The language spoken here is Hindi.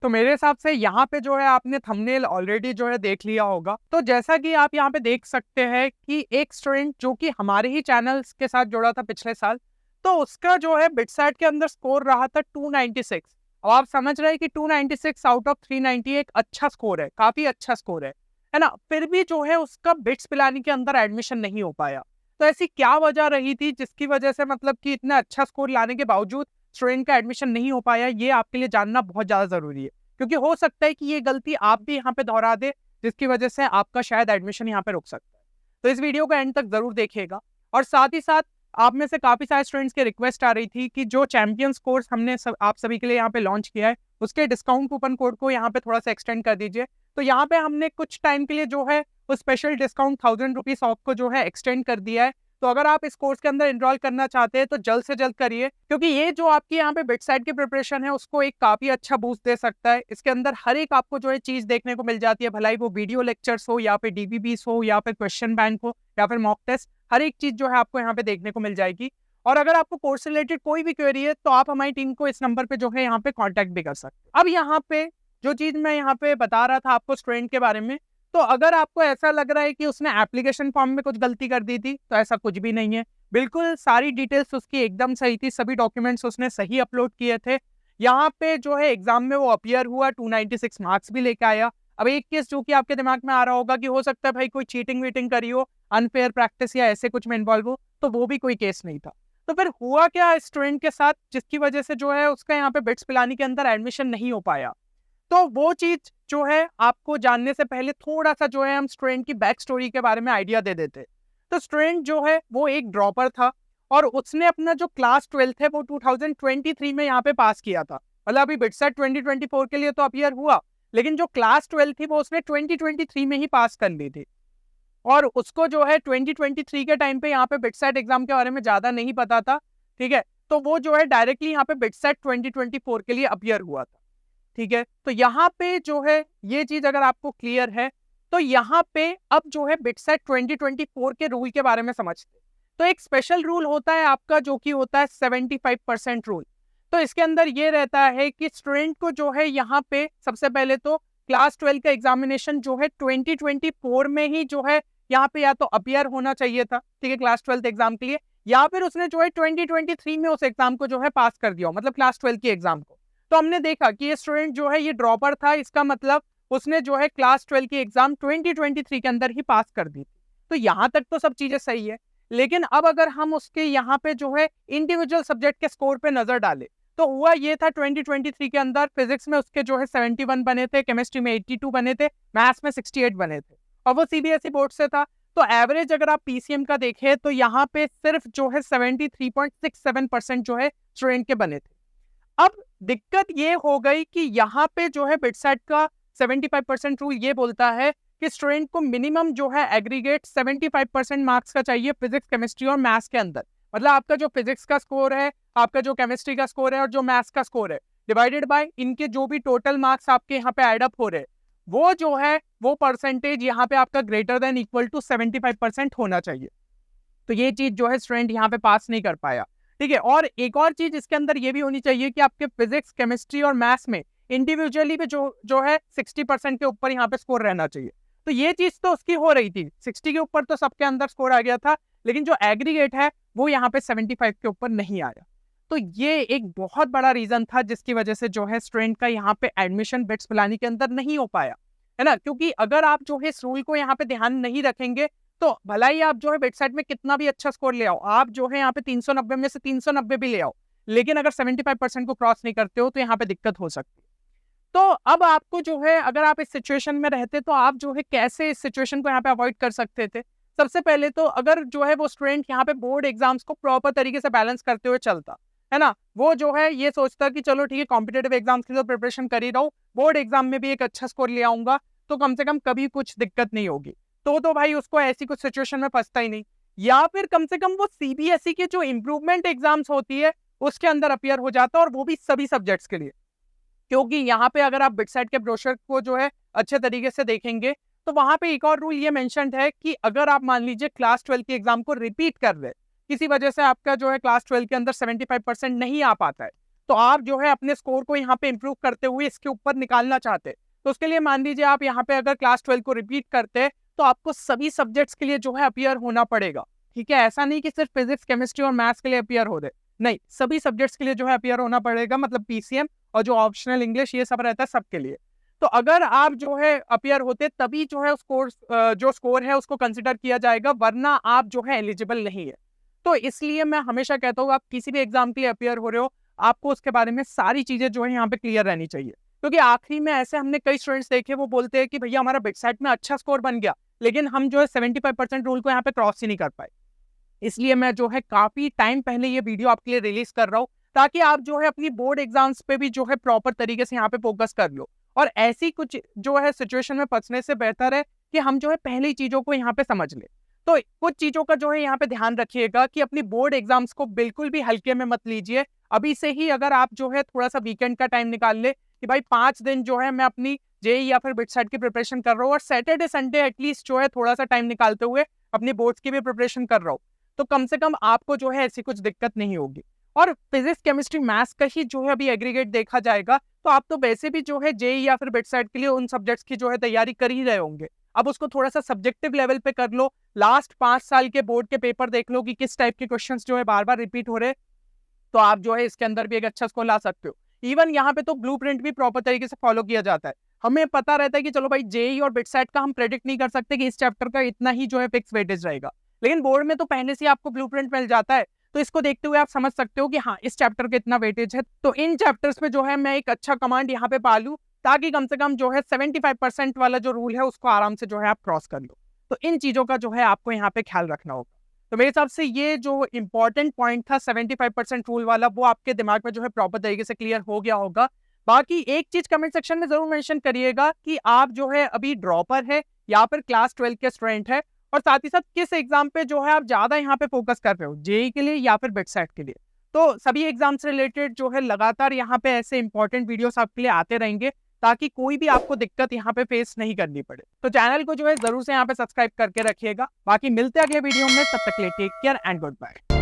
तो मेरे हिसाब से यहाँ पे जो है आपने थंबनेल ऑलरेडी जो है देख लिया होगा। तो जैसा कि आप यहाँ पे देख सकते हैं कि एक स्टूडेंट जो कि हमारे ही चैनल्स के साथ जुड़ा था पिछले साल, तो उसका जो है बिटसैट के अंदर स्कोर रहा था 296। अब आप समझ रहे हैं कि 296 आउट ऑफ 390 एक अच्छा स्कोर है, काफी अच्छा स्कोर है ना। फिर भी जो है उसका बिट्स पिलानी के अंदर एडमिशन नहीं हो पाया। तो ऐसी क्या वजह रही थी जिसकी वजह से मतलब कि इतना अच्छा स्कोर लाने के बावजूद स्टूडेंट का एडमिशन नहीं हो पाया, ये आपके लिए जानना बहुत ज्यादा जरूरी है। क्योंकि हो सकता है कि ये गलती आप भी यहाँ पे दोहरा दे, जिसकी वजह से आपका शायद एडमिशन यहाँ पे रुक सकता है। तो इस वीडियो को एंड तक जरूर देखिएगा। और साथ ही साथ आप में से काफी सारे स्टूडेंट्स की रिक्वेस्ट आ रही थी कि जो चैंपियंस कोर्स हमने आप सभी के लिए यहाँ पे लॉन्च किया है, उसके डिस्काउंट कूपन कोड को यहाँ पे थोड़ा सा एक्सटेंड कर दीजिए। तो यहाँ पे हमने कुछ टाइम के लिए जो है वो स्पेशल डिस्काउंट 1000 रुपीज ऑफ को जो है एक्सटेंड कर दिया है। तो अगर आप इस कोर्स के अंदर एनरोल करना चाहते हैं तो जल्द से जल्द करिए, क्योंकि ये जो आपकी यहाँ पे बिटसाइट की प्रिपरेशन है उसको एक काफी अच्छा बूस्ट दे सकता है। इसके अंदर हर एक आपको जो है चीज देखने को मिल जाती है, भलाई वो वीडियो लेक्चर्स हो या फिर डीवीबीस हो या फिर क्वेश्चन बैंक हो या फिर मॉक टेस्ट, हर एक चीज जो है आपको यहाँ पे देखने को मिल जाएगी। और अगर आपको कोर्स से रिलेटेड कोई भी क्वेरी है तो आप हमारी टीम को इस नंबर पे जो है यहाँ पे कॉन्टेक्ट भी कर सकते हैं। अब यहाँ पे जो चीज मैं यहाँ पे बता रहा था आपको स्टूडेंट के बारे में, तो अगर आपको ऐसा लग रहा है कि उसने एप्लीकेशन फॉर्म में कुछ गलती कर दी थी, तो ऐसा कुछ भी नहीं है। बिल्कुल सारी डिटेल्स उसकी एकदम सही थी, सभी डॉक्यूमेंट्स उसने सही अपलोड किए थे। यहाँ पे जो है एग्जाम में वो अपीयर हुआ, 296 मार्क्स भी लेके आया। अब एक केस जो कि आपके दिमाग में आ रहा होगा कि हो सकता है भाई कोई चीटिंग वीटिंग करी हो, अनफेयर प्रैक्टिस या ऐसे कुछ में इन्वॉल्व हो, तो वो भी कोई केस नहीं था। तो फिर हुआ क्या स्टूडेंट के साथ जिसकी वजह से जो है उसका यहाँ पे बिट्स पिलानी के अंदर एडमिशन नहीं हो पाया? तो वो चीज जो है आपको जानने से पहले थोड़ा सा जो है हम स्टूडेंट की बैक स्टोरी के बारे में आइडिया दे देते। तो स्टूडेंट जो है वो एक ड्रॉपर था और उसने अपना जो क्लास 12 है वो 2023 में यहाँ पे पास किया था। मतलब अभी बिटसेट 2024 के लिए तो अपीयर हुआ, लेकिन जो क्लास 12 थी वो उसने 2023 में ही पास कर ली थी। और उसको जो है 2023 के टाइम पे यहाँ पे बिटसेट एग्जाम के बारे में ज्यादा नहीं पता था, ठीक है। तो वो जो है डायरेक्टली यहाँ पे बिटसेट 2024 के लिए अपीयर हुआ था, ठीक है। तो यहाँ पे जो है ये चीज अगर आपको क्लियर है, तो यहाँ पे अब जो है बिटसेट 2024 के रूल के बारे में समझते। तो एक स्पेशल रूल होता है आपका जो कि होता है 75% रूल। तो इसके अंदर ये रहता है कि स्टूडेंट को जो है यहाँ पे सबसे पहले तो क्लास 12 का एग्जामिनेशन जो है 2024 में ही जो है यहाँ पे या तो अपीयर होना चाहिए था, ठीक है, क्लास 12 एग्जाम के लिए, या फिर उसने जो है 2023 में उस एग्जाम को जो है पास कर दिया, मतलब क्लास 12 की एग्जाम को। तो हमने देखा कि ये स्टूडेंट जो है ये ड्रॉपर था, इसका मतलब उसने जो है क्लास 12 की एग्जाम 2023 के अंदर ही पास कर दी थी। तो यहाँ तक तो सब चीजें सही है। लेकिन अब अगर हम उसके यहाँ पे जो है इंडिविजुअल सब्जेक्ट के स्कोर पे नजर डालें, तो हुआ ये था 2023 के अंदर फिजिक्स में उसके जो है 71 बने थे, केमिस्ट्री में 82 बने थे, मैथ्स में 68 बने थे, और वो सीबीएसई बोर्ड से था। तो एवरेज अगर आप पीसीएम का देखें तो यहाँ पे सिर्फ जो है 73.67% जो है स्टूडेंट के बने थे। अब दिक्कत ये हो गई कि यहाँ पे जो है बिटसेट का 75% रूल ये बोलता है कि स्टूडेंट को मिनिमम जो है एग्रीगेट 75% मार्क्स का चाहिए फिजिक्स, केमिस्ट्री और मैथ्स के अंदर। मतलब आपका जो फिजिक्स का स्कोर है, आपका जो केमिस्ट्री का स्कोर है और जो मैथ्स का स्कोर है, डिवाइडेड बाय इनके जो भी टोटल मार्क्स आपके यहाँ पे एड अप हो रहे हैं, वो जो है वो परसेंटेज यहाँ पे आपका ग्रेटर देन इक्वल टू 75% होना चाहिए। तो ये चीज जो है स्टूडेंट यहाँ पे पास नहीं कर पाया, ठीक है। और एक और चीज इसके अंदर ये भी होनी चाहिए कि आपके फिजिक्स, केमिस्ट्री और मैथ्स में इंडिविजुअली भी जो है 60% के ऊपर यहाँ पे स्कोर रहना चाहिए। तो ये चीज तो उसकी हो रही थी, 60 के ऊपर तो सबके अंदर स्कोर आ गया था, लेकिन जो एग्रीगेट है वो यहाँ पे 75 के ऊपर नहीं आया। तो ये एक बहुत बड़ा रीजन था जिसकी वजह से जो है स्टूडेंट का यहाँ पे एडमिशन बिट्स पिलानी के अंदर नहीं हो पाया, है ना। क्योंकि अगर आप जो है इस रूल को यहाँ पे ध्यान नहीं रखेंगे तो भला ही आप जो है बिटसेट में कितना भी अच्छा स्कोर ले आओ, आप जो है यहाँ पे 390 में से 390 भी ले आओ, लेकिन अगर 75% को क्रॉस नहीं करते हो तो यहाँ पे दिक्कत हो सकती है। तो अब आपको जो है अगर आप इस सिचुएशन में रहते तो आप जो है कैसे इस सिचुएशन को यहाँ पे अवॉइड कर सकते थे? सबसे पहले तो अगर जो है वो स्टूडेंट यहाँ पे बोर्ड एग्जाम्स को प्रॉपर तरीके से बैलेंस करते हुए चलता, है ना, वो जो है ये सोचता कि चलो ठीक है कॉम्पिटेटिव एग्जाम्स की तो प्रिपरेशन कर ही रहा हूँ, बोर्ड एग्जाम में भी एक अच्छा स्कोर ले आऊंगा तो कम से कम कभी कुछ दिक्कत नहीं होगी, तो भाई उसको ऐसी कुछ सिचुएशन में फंसता ही नहीं। या फिर कम से कम वो सीबीएसई के जो इंप्रूवमेंट एग्जाम्स होती है उसके अंदर अपीयर हो जाता, और वो भी सभी सब्जेक्ट्स के लिए। क्योंकि यहाँ पे अगर आप बिटसेट के ब्रोशर को जो है अच्छे तरीके से देखेंगे तो वहां पे एक और रूल ये मेंशन्ड है कि अगर आप मान लीजिए क्लास 12 की एग्जाम को रिपीट कर रहे, किसी वजह से आपका जो है क्लास 12 के अंदर 75% नहीं आ पाता है, तो आप जो है अपने स्कोर को यहाँ पे इंप्रूव करते हुए इसके ऊपर निकालना चाहते हैं, तो उसके लिए मान लीजिए आप यहाँ पे अगर क्लास 12 को रिपीट करते हैं तो आपको सभी सब्जेक्ट्स के लिए जो है अपीयर होना पड़ेगा। ठीक है, ऐसा नहीं कि सिर्फ फिजिक्स, केमिस्ट्री और मैथ्स के लिए अपीयर हो रहे, नहीं, सभी सब्जेक्ट्स के लिए जो है अपीयर होना पड़ेगा, मतलब पीसीएम और जो ऑप्शनल इंग्लिश ये सब रहता है सबके लिए। तो अगर आप जो है अपीयर होते तभी जो है जो स्कोर है उसको कंसिडर किया जाएगा, वरना आप जो है एलिजिबल नहीं है। तो इसलिए मैं हमेशा कहता हूँ आप किसी भी एग्जाम के लिए अपीयर हो रहे हो, आपको उसके बारे में सारी चीजें जो है यहाँ पे क्लियर रहनी चाहिए, क्योंकि आखिरी में ऐसे हमने कई स्टूडेंट्स देखे वो बोलते हैं कि भैया हमारा बिटसेट में अच्छा स्कोर बन गया, लेकिन हम जो है 75% रूल को यहाँ पे क्रॉस ही नहीं कर पाए। इसलिए मैं जो है काफी टाइम पहले ये वीडियो आपके लिए रिलीज कर रहा हूँ, ताकि आप जो है अपनी बोर्ड एग्जाम्स पे भी जो है प्रॉपर तरीके से यहाँ पे फोकस कर लो। और ऐसी कुछ जो है सिचुएशन में फंसने से बेहतर है कि हम जो है पहली चीजों को यहाँ पे समझ ले। तो कुछ चीजों का जो है यहाँ पे ध्यान रखिएगा कि अपनी बोर्ड एग्जाम्स को बिल्कुल भी हल्के में मत लीजिए। अभी से ही अगर आप जो है थोड़ा सा वीकेंड का टाइम निकाल ले कि भाई 5 दिन जो है मैं अपनी जेई या फिर बिटसेट की प्रिपरेशन कर रहा हूँ, और सैटरडे संडे एटलीस्ट जो है थोड़ा सा टाइम निकालते हुए अपनी बोर्ड्स की भी प्रिपरेशन कर रहा हूँ, तो कम से कम आपको जो है ऐसी कुछ दिक्कत नहीं होगी। और फिजिक्स, केमिस्ट्री, मैथ्स का ही जो है अभी एग्रीगेट देखा जाएगा, तो आप तो वैसे भी जो है जेई या फिर बिटसेट के लिए उन सब्जेक्ट्स की जो है तैयारी कर ही रहे होंगे। अब उसको थोड़ा सा सब्जेक्टिव लेवल पे कर लो, लास्ट 5 साल के बोर्ड के पेपर देख लो कि किस टाइप के क्वेश्चंस जो है बार बार रिपीट हो रहे, तो आप जो है इसके अंदर भी एक अच्छा स्कोर ला सकते हो। इवन यहाँ पे तो ब्लूप्रिंट भी प्रॉपर तरीके से फॉलो किया जाता है। हमें पता रहता है कि चलो भाई जेई और बिटसेट का हम प्रेडिक्ट नहीं कर सकते कि इस चैप्टर का इतना ही जो है फिक्स वेटेज रहेगा, लेकिन बोर्ड में तो पहले से आपको ब्लूप्रिंट मिल जाता है, तो इसको देखते हुए आप समझ सकते हो कि हाँ इस चैप्टर का इतना वेटेज है, तो इन चैप्टर्स पे जो है मैं एक अच्छा कमांड यहाँ पे पालू, ताकि कम से कम जो है 75% वाला जो रूल है उसको आराम से जो है आप क्रॉस कर लो। तो इन चीजों का जो है आपको यहाँ पे ख्याल रखना होगा। तो मेरे हिसाब से ये जो इंपॉर्टेंट पॉइंट था 75% रूल वाला, वो आपके दिमाग में जो है प्रॉपर तरीके से क्लियर हो गया होगा। बाकी एक चीज कमेंट सेक्शन में जरूर मेंशन करिएगा कि आप जो है अभी ड्रॉपर है या फिर क्लास 12 के स्टूडेंट है, और साथ ही साथ किस एग्जाम पे जो है आप ज्यादा यहाँ पे फोकस कर रहे हो, जेई के लिए या फिर बिटसेट के लिए। तो सभी एग्जाम से रिलेटेड जो है लगातार यहाँ पे ऐसे इंपॉर्टेंट वीडियोस आपके लिए आते रहेंगे, ताकि कोई भी आपको दिक्कत यहाँ पे फेस नहीं करनी पड़े। तो चैनल को जो है जरूर से यहाँ पे सब्सक्राइब करके रखिएगा। बाकी मिलते हैं अगले वीडियो में, तब तक के लिए take care and good bye.